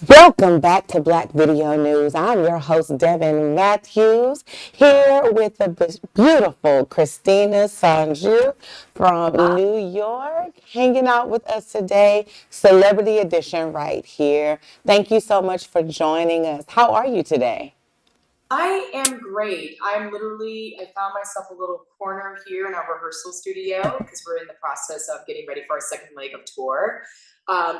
Welcome back to Black Video News. I'm your host, Devin Matthews, here with the beautiful Christina Sajous from New York, hanging out with us today, Celebrity Edition right here. Thank you so much for joining us. How are you today? I am great. I found myself a little corner here in our rehearsal studio because we're in the process of getting ready for our second leg of tour.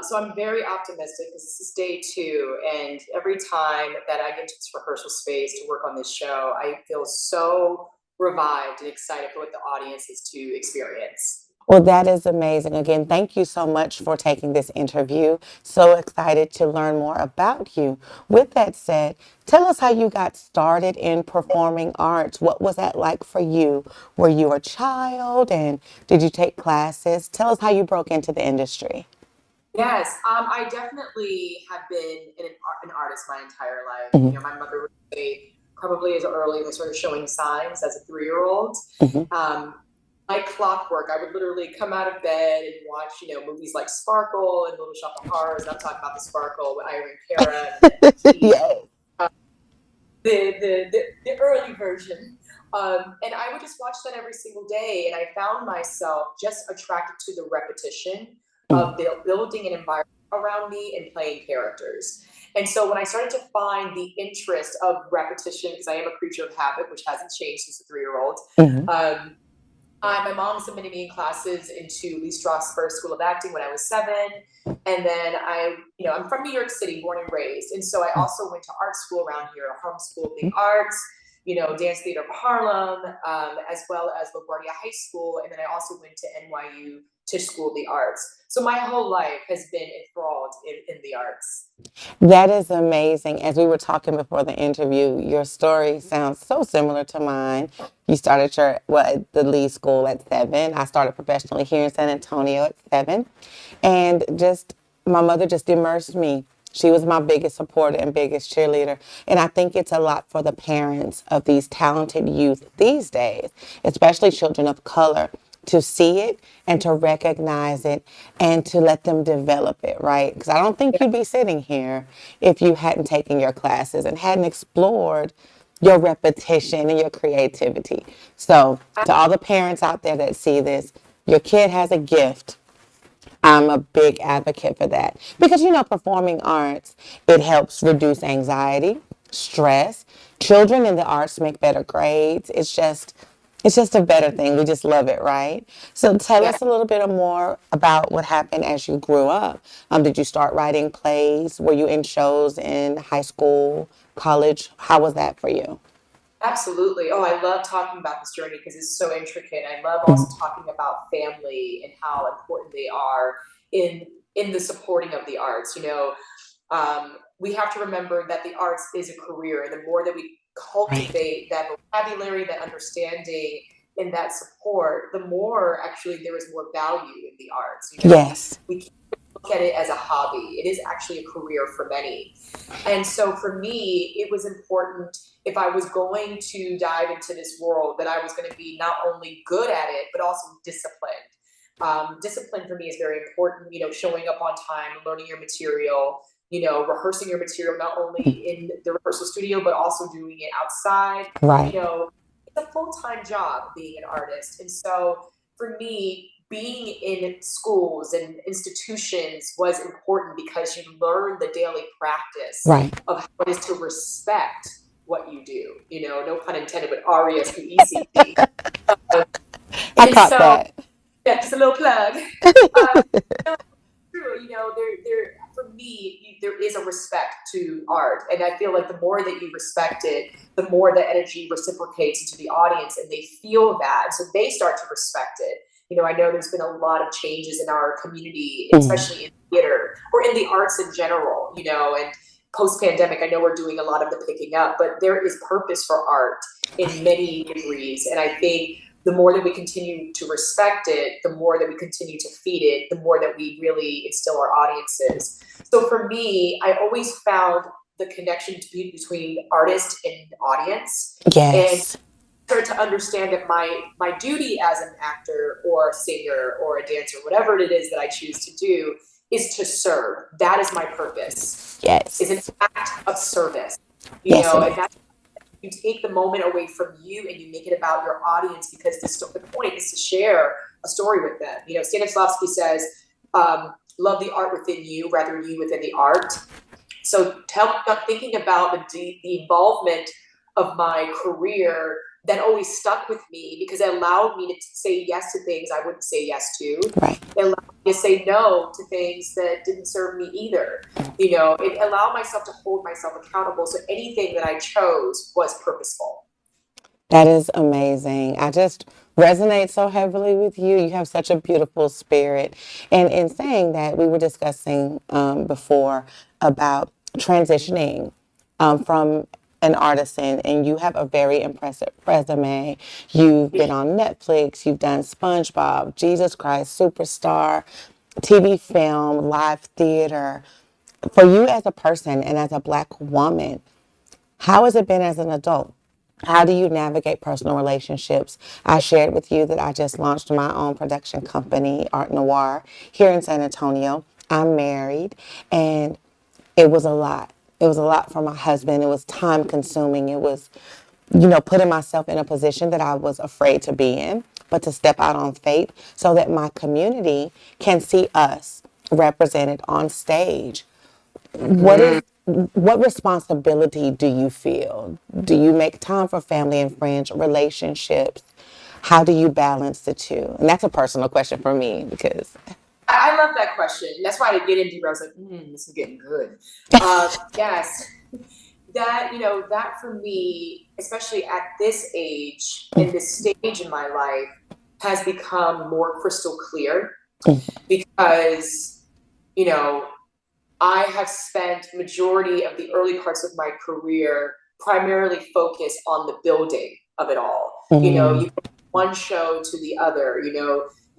So I'm very optimistic because this is day two. And every time that I get into this rehearsal space to work on this show, I feel so revived and excited for what the audience is to experience. Well, that is amazing. Again, thank you so much for taking this interview. So excited to learn more about you. With that said, tell us how you got started in performing arts. What was that like for you? Were you a child and did you take classes? Tell us how you broke into the industry. Yes, I definitely have been an artist my entire life. Hmm. My mother would say probably as early as sort of showing signs as a 3-year-old. Hmm. Um, like clockwork, I would literally come out of bed and watch, movies like Sparkle and Little Shop of Horrors. I'm talking about the Sparkle with Irene Cara and the tea, Yes. the early version. And I would just watch that every single day. And I found myself just attracted to the repetition of building an environment around me and playing characters. And so when I started to find the interest of repetition, because I am a creature of habit, which hasn't changed since a 3-year-old, Hmm. um, my mom submitted me in classes into Lee Strasberg School of Acting when I was 7. And then I'm from New York City, born and raised. And so I also went to art school around here, Harlem School of the Arts, Dance Theater of Harlem, as well as LaGuardia High School. And then I also went to NYU Tisch School of the Arts. So my whole life has been enthralled in the arts. That is amazing. As we were talking before the interview, your story sounds so similar to mine. You started at the Lee School at 7. I started professionally here in San Antonio at 7. And just, my mother just immersed me. She was my biggest supporter and biggest cheerleader. And I think it's a lot for the parents of these talented youth these days, especially children of color, to see it and to recognize it and to let them develop it, right? Because I don't think you'd be sitting here if you hadn't taken your classes and hadn't explored your repetition and your creativity. So, to all the parents out there that see this, your kid has a gift. I'm a big advocate for that because performing arts, it helps reduce anxiety, stress. Children in the arts make better grades. It's just a better thing. We just love it, right? So tell Yeah. us a little bit more about what happened as you grew up. Did you start writing plays? Were you in shows in high school, college? How was that for you? Absolutely. Oh, I love talking about this journey because it's so intricate. I love also Mhm. talking about family and how important they are in in the supporting of the arts. We have to remember that the arts is a career, and the more that we Right. cultivate that vocabulary, that understanding, and that support, the more actually there is more value in the arts. Yes. We can't look at it as a hobby. It is actually a career for many. And so for me, it was important if I was going to dive into this world that I was going to be not only good at it, but also disciplined. Discipline for me is very important, showing up on time, learning your material, rehearsing your material, not only in the rehearsal studio, but also doing it outside. You Right. know, it's a full-time job being an artist. And so for me, being in schools and institutions was important because you learn the daily practice Right. of how it is to respect what you do. No pun intended, but R.E.S.P.E.C.T. I And caught so, that. yeah, just a little plug. Um, True, for me, there is a respect to art, and I feel like the more that you respect it, the more the energy reciprocates into the audience, and they feel that, so they start to respect it. I know there's been a lot of changes in our community, Mhm. especially in theater or in the arts in general. And post pandemic, I know we're doing a lot of the picking up, but there is purpose for art in Right. many degrees, and I think the more that we continue to respect it, the more that we continue to feed it, the more that we really instill our audiences. So for me, I always found the connection to be between artist and audience, and Yes. started to understand that my duty as an actor or a singer or a dancer, whatever it is that I choose to do, is to serve. That is my purpose. Is an Yes. act of service, Yes, it and is. that's, you take the moment away from you and you make it about your audience, because the point is to share a story with them. Stanislavski says, love the art within you rather than you within the art. So thinking about the involvement of my career that always stuck with me, because it allowed me to say yes to things I wouldn't say yes to. Right. It allowed me to say no to things that didn't serve me either. It allowed myself to hold myself accountable. So anything that I chose was purposeful. That is amazing. I just resonate so heavily with you. You have such a beautiful spirit. And in saying that, we were discussing before about transitioning from an artisan, and you have a very impressive resume. You've been on Netflix, you've done SpongeBob, Jesus Christ Superstar, TV, film, live theater. For you as a person and as a Black woman, how has it been as an adult? How do you navigate personal relationships? I shared with you that I just launched my own production company, Art Noir, here in San Antonio. I'm married, and it was a lot. It was a lot for my husband. It was time consuming. It was, putting myself in a position that I was afraid to be in, but to step out on faith so that my community can see us represented on stage. What responsibility do you feel? Do you make time for family and friends, relationships? How do you balance the two? And that's a personal question for me because I love that question. That's why I didn't get into it. I was like, this is getting good. Yes. That for me, especially at this age, in this stage in my life, has become more crystal clear, because, I have spent majority of the early parts of my career primarily focused on the building of it all. You go from one show to the other.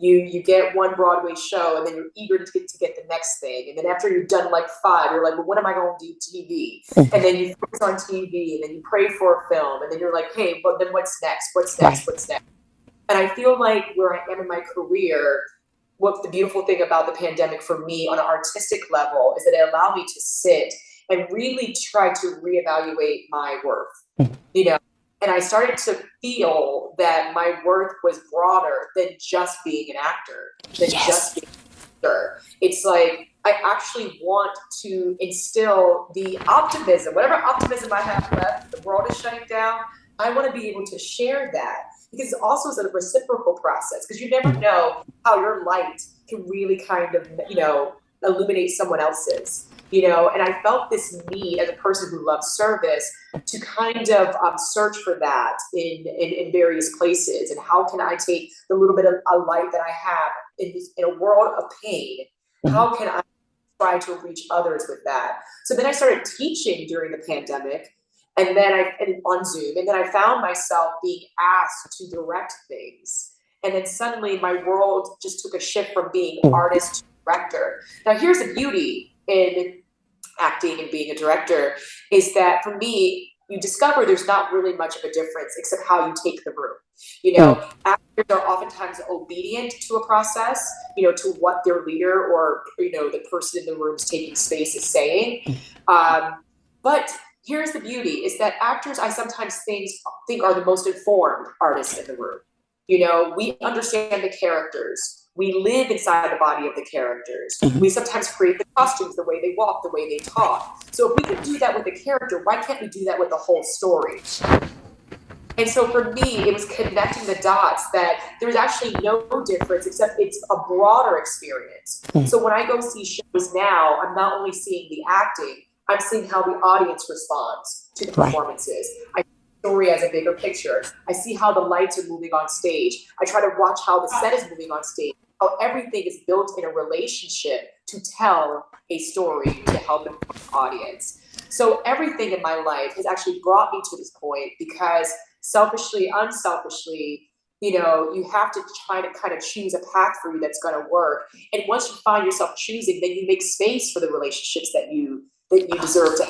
You get one Broadway show, and then you're eager to get the next thing. And then after you've done like 5, you're like, well, when am I going to do TV? And then you focus on TV, and then you pray for a film, and then you're like, hey, but then what's next? What's next? right. What's next? And I feel like where I am in my career, what the beautiful thing about the pandemic for me on an artistic level is that it allowed me to sit and really try to reevaluate my worth, and I started to feel that my worth was broader than just being an actor, than just being an actor. It's like, I actually want to instill the optimism, whatever optimism I have left, the world is shutting down. I want to be able to share that, because it also is a reciprocal process, because you never know how your light can really kind of, illuminate someone else's, and I felt this need as a person who loves service to kind of search for that in various places. And how can I take the little bit of a light that I have in a world of pain? How can I try to reach others with that? So then I started teaching during the pandemic, and on Zoom, and then I found myself being asked to direct things. And then suddenly my world just took a shift from being artist to director. Now here's the beauty in acting and being a director, is that for me, you discover there's not really much of a difference except how you take the room. Actors are oftentimes obedient to a process, to what their leader or, the person in the room's taking space is saying. But here's the beauty, is that actors, I sometimes think are the most informed artists in the room. We understand the characters. We live inside the body of the characters. We sometimes create the costumes, the way they walk, the way they talk. So if we can do that with a character, why can't we do that with the whole story? And so for me, it was connecting the dots that there's actually no difference, except it's a broader experience. So when I go see shows now, I'm not only seeing the acting, I'm seeing how the audience responds to the performances. I see the story as a bigger picture. I see how the lights are moving on stage. I try to watch how the set is moving on stage, how everything is built in a relationship to tell a story to help an audience. So everything in my life has actually brought me to this point, because selfishly, unselfishly, you have to try to kind of choose a path for you that's going to work. And once you find yourself choosing, then you make space for the relationships that you deserve to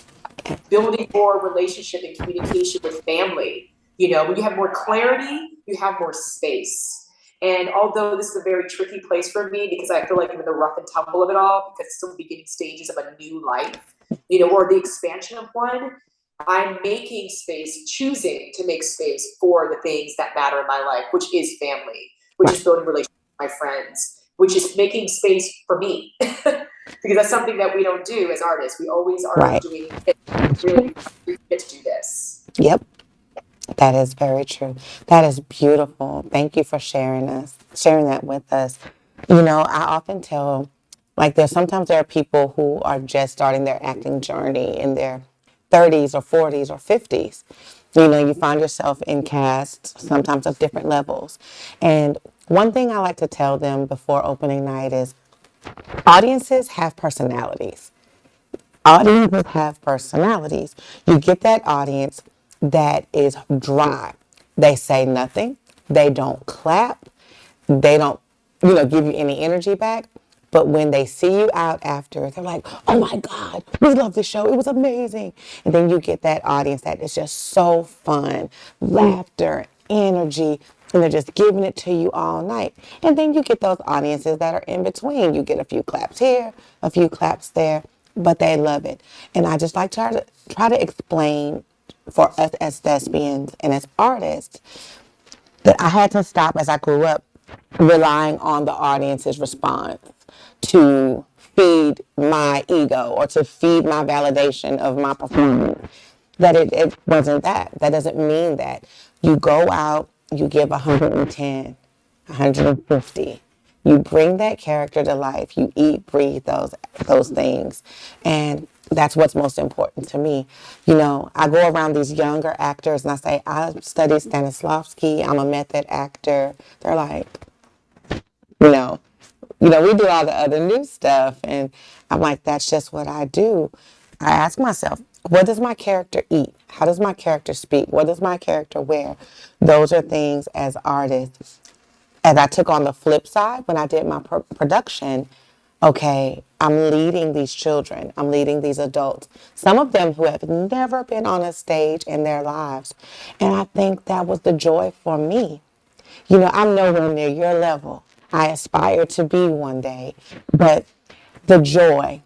have. Building more relationship and communication with family. When you have more clarity, you have more space. And although this is a very tricky place for me because I feel like I'm in the rough and tumble of it all, because it's still beginning stages of a new life, or the expansion of one, I'm making space, choosing to make space for the things that matter in my life, which is family, which is building relationships with my friends, which is making space for me. Because that's something that we don't do as artists. We always are doing it. Really, we get to do this. Yep. That is very true. That is beautiful. Thank you for sharing that with us. I often tell, like, sometimes there are people who are just starting their acting journey in their 30s or 40s or 50s. You find yourself in casts sometimes of different levels. And one thing I like to tell them before opening night is audiences have personalities. Audiences have personalities. You get that audience that is dry. They say nothing. They don't clap. They don't, give you any energy back. But when they see you out after, they're like, oh my God, we love the show. It was amazing. And then you get that audience that is just so fun, laughter, energy, and they're just giving it to you all night. And then you get those audiences that are in between. You get a few claps here, a few claps there, but they love it. And I just like to try to explain for us as thespians and as artists that I had to stop as I grew up relying on the audience's response to feed my ego or to feed my validation of my performance. That it wasn't that. That doesn't mean that. You go out, you give 110, 150. You bring that character to life. You eat, breathe those things. And that's what's most important to me. I go around these younger actors and I say, I study Stanislavski. I'm a method actor. They're like, you know, we do all the other new stuff. And I'm like, that's just what I do. I ask myself, what does my character eat? How does my character speak? What does my character wear? Those are things as artists. As I took on the flip side when I did my production, okay, I'm leading these children. I'm leading these adults. Some of them who have never been on a stage in their lives. And I think that was the joy for me. I'm nowhere near your level. I aspire to be one day. But the joy,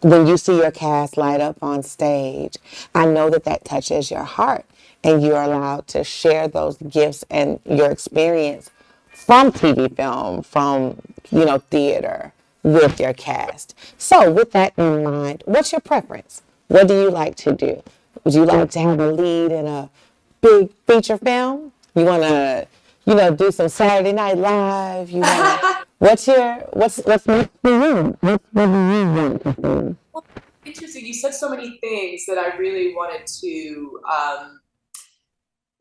when you see your cast light up on stage, I know that touches your heart and you're allowed to share those gifts and your experience from TV film, from, theater with your cast. So with that in mind, what's your preference? What do you like to do? Would you like to have a lead in a big feature film? You want to, do some Saturday Night Live? You want to, what's next for you? What do you want to do? Well, interesting. You said so many things that I really wanted to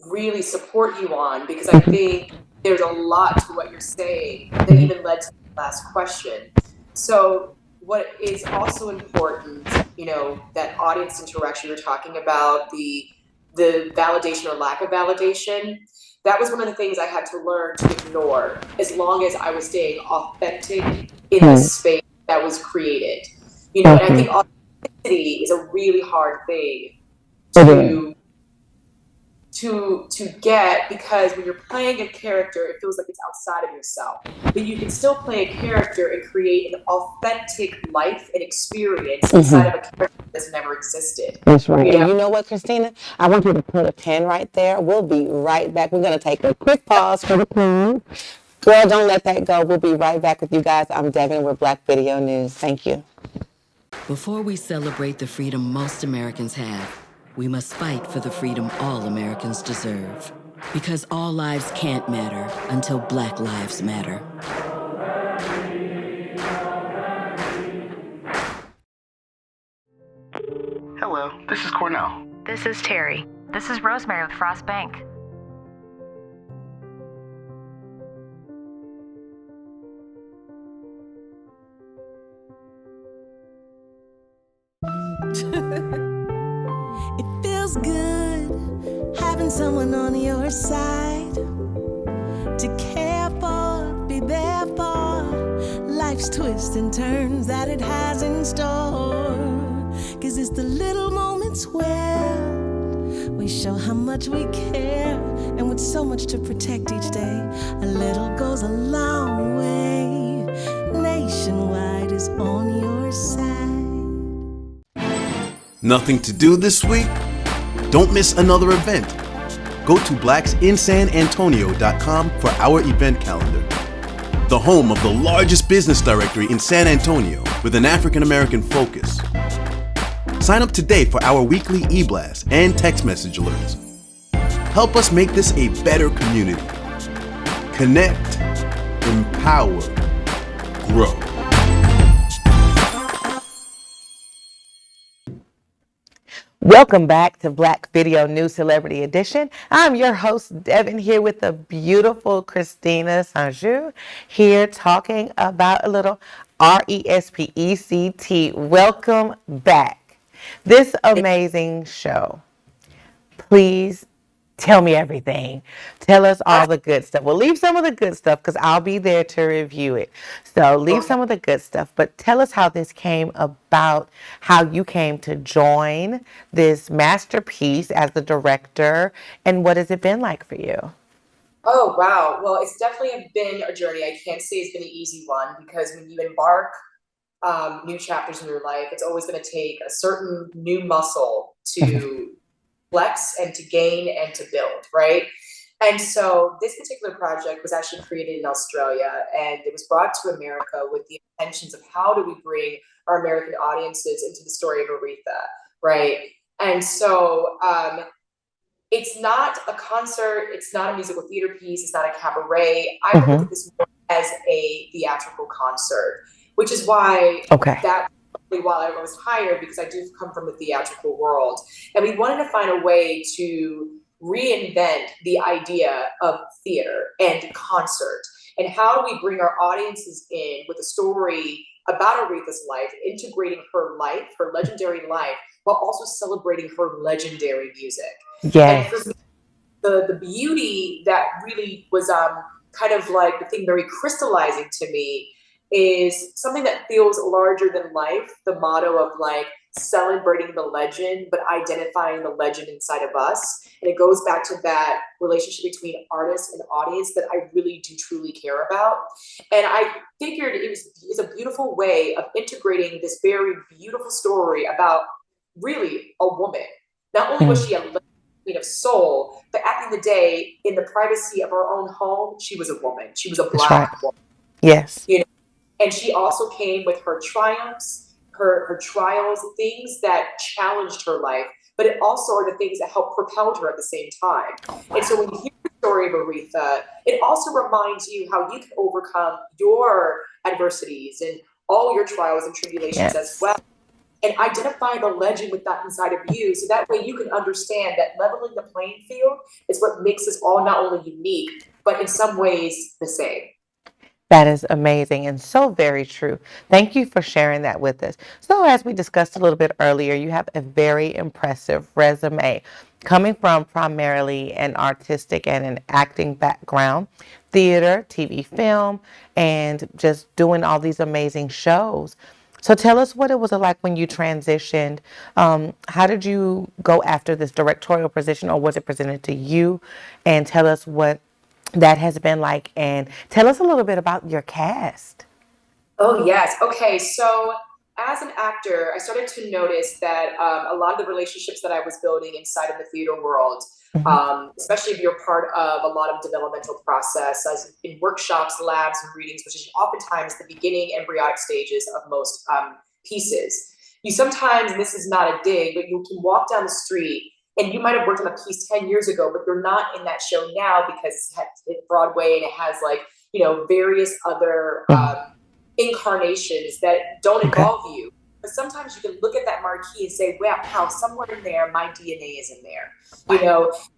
really support you on, because I think there's a lot to what you're saying that even led to the last question. So what is also important, that audience interaction you're talking about, the validation or lack of validation, that was one of the things I had to learn to ignore as long as I was staying authentic in the space that was created. And I think authenticity is a really hard thing to get, because when you're playing a character, it feels like it's outside of yourself. But you can still play a character and create an authentic life and experience inside of a character that's never existed. That's right. And you know what, Christina? I want you to put a pin right there. We'll be right back. We're going to take a quick pause for the pause. Girl, don't let that go. We'll be right back with you guys. I'm Devin with Black Video News. Thank you. Before we celebrate the freedom most Americans have, we must fight for the freedom all Americans deserve. Because all lives can't matter until Black lives matter. Hello, this is Cornell. This is Terry. This is Rosemary with Frost Bank. It feels good having someone on your side to care for, be there for life's twists and turns that it has in store. 'Cause it's the little moments where we show how much we care And with so much to protect each day, a little goes a long way. Nationwide is on your side. Nothing to do this week? Don't miss another event. Go to blacksinsanantonio.com for our event calendar. The home of the largest business directory in San Antonio with an African American focus. Sign up today for our weekly e-blast and text message alerts. Help us make this a better community. Connect, empower, grow. Welcome back to Black Video News Celebrity Edition. I'm your host, Devin, here with the beautiful Christina Sajous, here talking about a little R.E.S.P.E.C.T. Welcome back. This amazing show. Please tell me everything. Tell us all the good stuff. Well, leave some of the good stuff because I'll be there to review it. So leave some of the good stuff, but tell us how this came about, how you came to join this masterpiece as the director, and what has it been like for you? Oh, wow. Well, it's definitely been a journey. I can't say it's been an easy one because when you embark new chapters in your life, it's always going to take a certain new muscle to flex and to gain and to build, right? And so this particular project was actually created in Australia and it was brought to America with the intentions of how do we bring our American audiences into the story of Aretha, right? And so it's not a concert, it's not a musical theater piece, it's not a cabaret. I would look at this more as a theatrical concert, which is why that while I was hired, because I do come from the theatrical world, and we wanted to find a way to reinvent the idea of theater and concert, and how do we bring our audiences in with a story about Aretha's life, integrating her life, her legendary life, while also celebrating her legendary music. Yes. And for me, the beauty that really was kind of like the thing very crystallizing to me is something that feels larger than life, the motto of like celebrating the legend, but identifying the legend inside of us. And it goes back to that relationship between artist and audience that I really do truly care about. And I figured it's a beautiful way of integrating this very beautiful story about really a woman. Not only was she a queen of soul, but at the end of the day, in the privacy of her own home, she was a woman. She was a Black woman. Yes. You know, and she also came with her triumphs, her trials, things that challenged her life, but it also are the things that helped propel her at the same time. And so when you hear the story of Aretha, it also reminds you how you can overcome your adversities and all your trials and tribulations as well. And identify the legend with that inside of you, so that way you can understand that leveling the playing field is what makes us all not only unique, but in some ways the same. That is amazing and so very true. Thank you for sharing that with us. So as we discussed a little bit earlier, you have a very impressive resume coming from primarily an artistic and an acting background, theater, TV, film, and just doing all these amazing shows. So tell us what it was like when you transitioned. How did you go after this directorial position, or was it presented to you? And tell us what that has been like, and tell us a little bit about your cast. Oh, yes. Okay. So as an actor, I started to notice that a lot of the relationships that I was building inside of the theater world, especially if you're part of a lot of developmental process, as in workshops, labs, and readings, which is oftentimes the beginning embryonic stages of most pieces. You sometimes, and this is not a dig, but you can walk down the street and you might have worked on a piece 10 years ago, but you're not in that show now because it's Broadway and it has like, various other incarnations that don't involve you. But sometimes you can look at that marquee and say, wow, somewhere in there, my DNA is in there,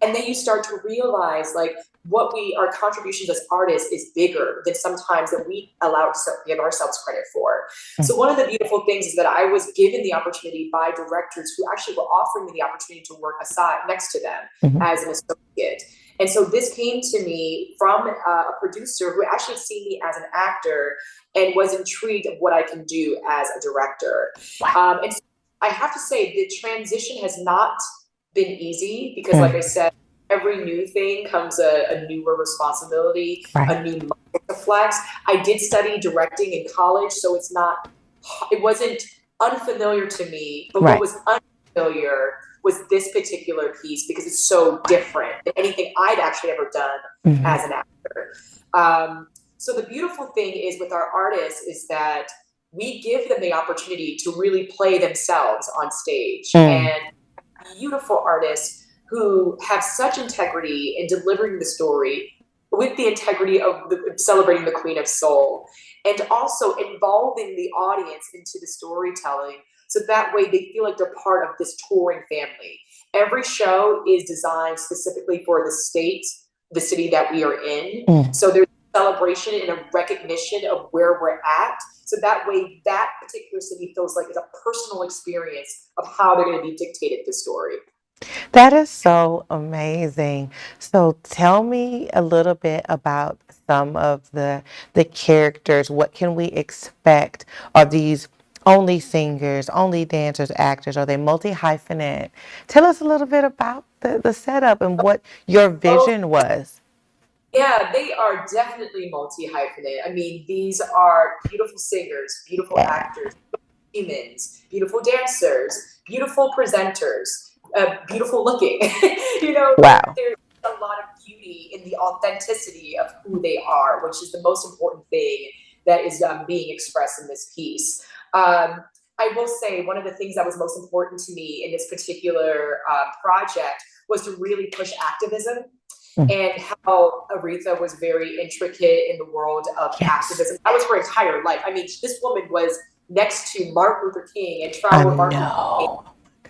and then you start to realize like our contributions as artists is bigger than sometimes that we allow to give ourselves credit for. So one of the beautiful things is that I was given the opportunity by directors who actually were offering me the opportunity to work aside next to them as an associate. And so this came to me from a producer who actually seen me as an actor and was intrigued of what I can do as a director. And so I have to say the transition has not been easy because like I said, every new thing comes a newer responsibility, Right. a new muscle to flex. I did study directing in college, so it wasn't unfamiliar to me, but what Right. was unfamiliar was this particular piece because it's so different than anything I'd actually ever done Mhm. as an actor. So the beautiful thing is with our artists is that we give them the opportunity to really play themselves on stage. Mm. And beautiful artists who have such integrity in delivering the story with the integrity of celebrating the Queen of Soul and also involving the audience into the storytelling so that way they feel like they're part of this touring family. Every show is designed specifically for the state, the city that we are in. Mm. So there's a celebration and a recognition of where we're at. So that way that particular city feels like it's a personal experience of how they're going to be dictated the story. That is so amazing. So tell me a little bit about some of the characters. What can we expect? Are these only singers, only dancers, actors? Are they multi-hyphenate? Tell us a little bit about the setup and what your Oh, vision was. yeah, they are definitely multi-hyphenate. I mean, these are beautiful singers, beautiful Yeah. actors, humans, beautiful dancers, beautiful presenters, beautiful looking. Wow. There's a lot of beauty in the authenticity of who they are, which is the most important thing that is being expressed in this piece. I will say one of the things that was most important to me in this particular project was to really push activism Mm. and how Aretha was very intricate in the world of Yes. activism. That was her entire life. I mean, this woman was next to Martin Luther King and I traveled with Martin Luther King, know.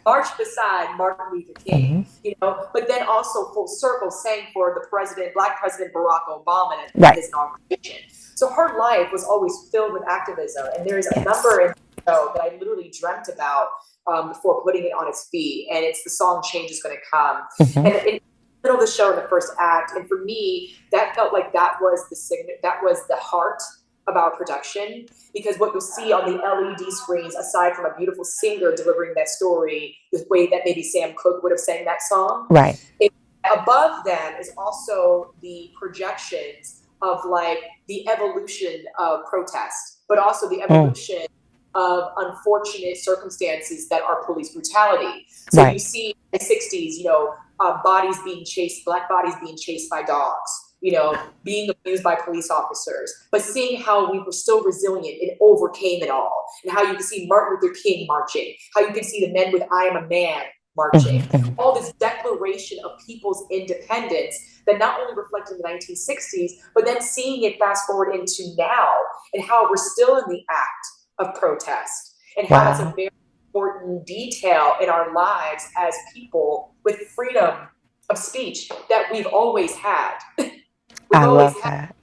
marched beside Martin Luther King, Mhm. but then also full circle sang for the president, Black President Barack Obama at Right. his inauguration. So her life was always filled with activism. And there's a Yes. number in the show that I literally dreamt about before putting it on its feet. And it's the song Change is Gonna Come. Mhm. And in the middle of the show in the first act, and for me, that felt like that was the heart of our production, because what you'll see on the LED screens, aside from a beautiful singer delivering that story the way that maybe Sam Cooke would have sang that song, Right. above them is also the projections of like the evolution of protest, but also the Mm. evolution of unfortunate circumstances that are police brutality. So you Right. see in the 60s, bodies being chased, Black bodies being chased by dogs, being abused by police officers, but seeing how we were still resilient and overcame it all, and how you can see Martin Luther King marching, how you can see the men with I Am a Man marching, Mhm. Mhm. all this declaration of people's independence that not only reflected in the 1960s, but then seeing it fast forward into now and how we're still in the act of protest and how that's a Wow. very important detail in our lives as people with freedom of speech that we've always had. We've I always love had. that.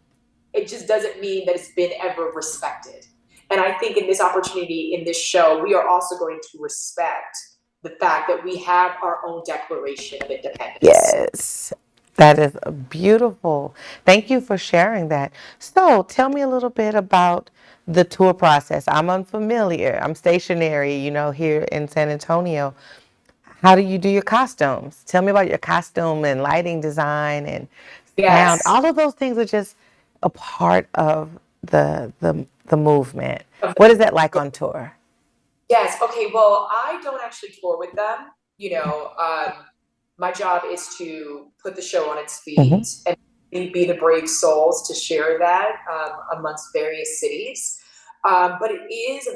It just doesn't mean that it's been ever respected. And I think in this opportunity, in this show, we are also going to respect the fact that we have our own Declaration of Independence. Yes, that is beautiful. Thank you for sharing that. So, tell me a little bit about the tour process. I'm unfamiliar. I'm stationary, here in San Antonio. How do you do your costumes? Tell me about your costume and lighting design and sound. Yes. All of those things are just a part of the movement. What is that like on tour? Yes. Okay. Well, I don't actually tour with them. My job is to put the show on its Hmm. feet and be the brave souls to share that amongst various cities. But it is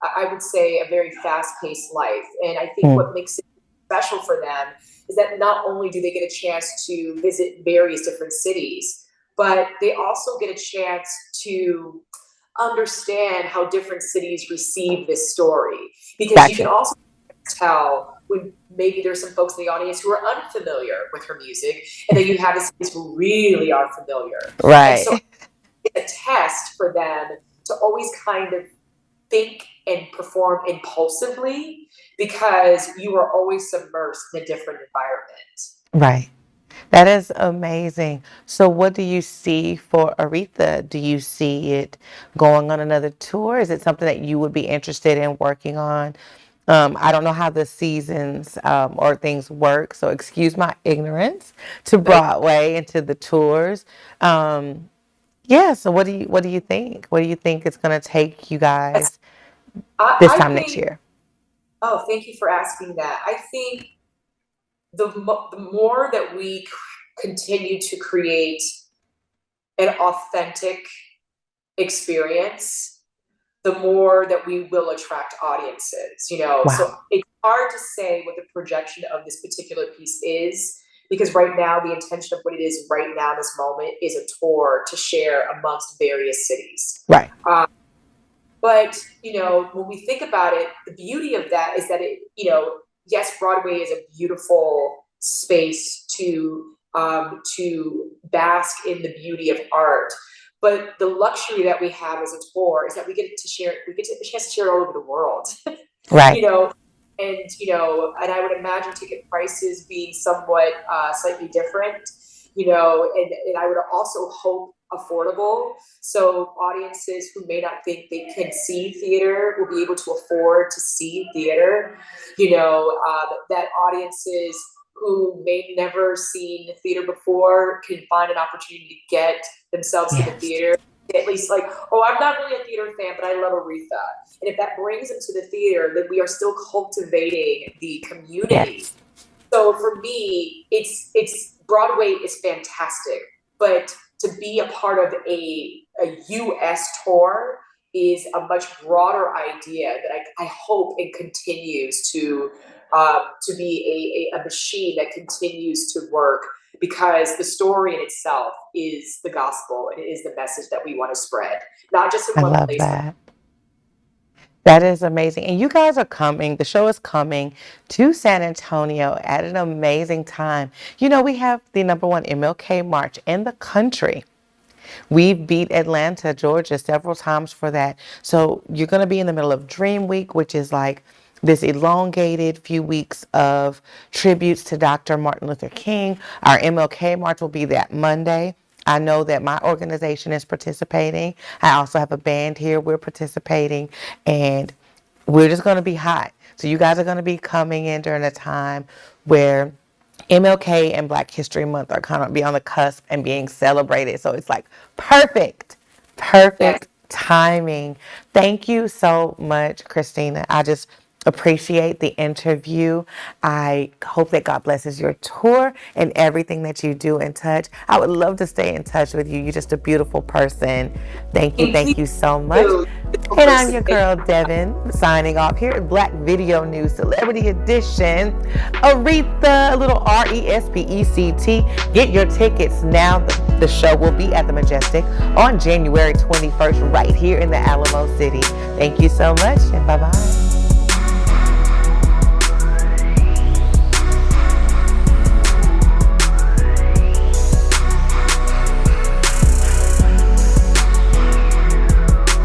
I would say, a very fast paced life. And I think Mm. what makes it special for them is that not only do they get a chance to visit various different cities, but they also get a chance to understand how different cities receive this story, because you can Gotcha. also tell when maybe there's some folks in the audience who are unfamiliar with her music, and then you have the cities who really are familiar. And so Right. it's a test for them to always kind of think and perform impulsively, because you are always submersed in a different environment. Right. That is amazing. So, what do you see for Aretha? Do you see it going on another tour? Is it something that you would be interested in working on I don't know how the seasons or things work, so excuse my ignorance to Broadway and to the tours. Yeah, so what do you think? What do you think it's going to take you guys this I time next think, year? oh, thank you for asking that. I think the more that we continue to create an authentic experience, the more that we will attract audiences, you know. So Wow. it's hard to say what the projection of this particular piece is, because right now the intention of what it is right now, this moment, is a tour to share amongst various cities. Right. But, you know, when we think about it, the beauty of that is that it, you know, yes, Broadway is a beautiful space to bask in the beauty of art. But the luxury that we have as a tour is that we get a chance to share it all over the world. You Right. know, and I would imagine ticket prices being somewhat slightly different, you know, and I would also hope affordable. So audiences who may not think they can see theater will be able to afford to see theater, you know, that audiences who may never seen theater before can find an opportunity to get themselves to the Yes. theater. At least like, oh, I'm not really a theater fan, but I love Aretha. And if that brings them to the theater, then we are still cultivating the community. Yes. So for me, it's Broadway is fantastic, but to be a part of a US tour is a much broader idea that I hope it continues to be a machine that continues to work, because the story in itself is the gospel and it is the message that we want to spread, not just in I one love place, but that. That is amazing. And you guys are coming, the show is coming to San Antonio at an amazing time. You know, we have the #1 MLK March in the country. We've beat Atlanta, Georgia several times for that. So you're going to be in the middle of Dream Week, which is like this elongated few weeks of tributes to Dr. Martin Luther King. Our MLK March will be that Monday. I know that my organization is participating. I also have a band here. We're participating, and we're just going to be hot. So you guys are going to be coming in during a time where MLK and Black History Month are kind of be on the cusp and being celebrated. So it's like perfect, yes. perfect timing. Thank you so much, Christina. I just appreciate the interview. I hope that God blesses your tour and everything that you do and touch. I would love to stay in touch with you. You're just a beautiful person. And please Thank you so much. do, And I'm person. your girl, Devin, signing off here at Black Video News Celebrity Edition. Aretha, a little R.E.S.P.E.C.T. Get your tickets now. The show will be at the Majestic on January 21st, right here in the Alamo City. Thank you so much, and bye-bye.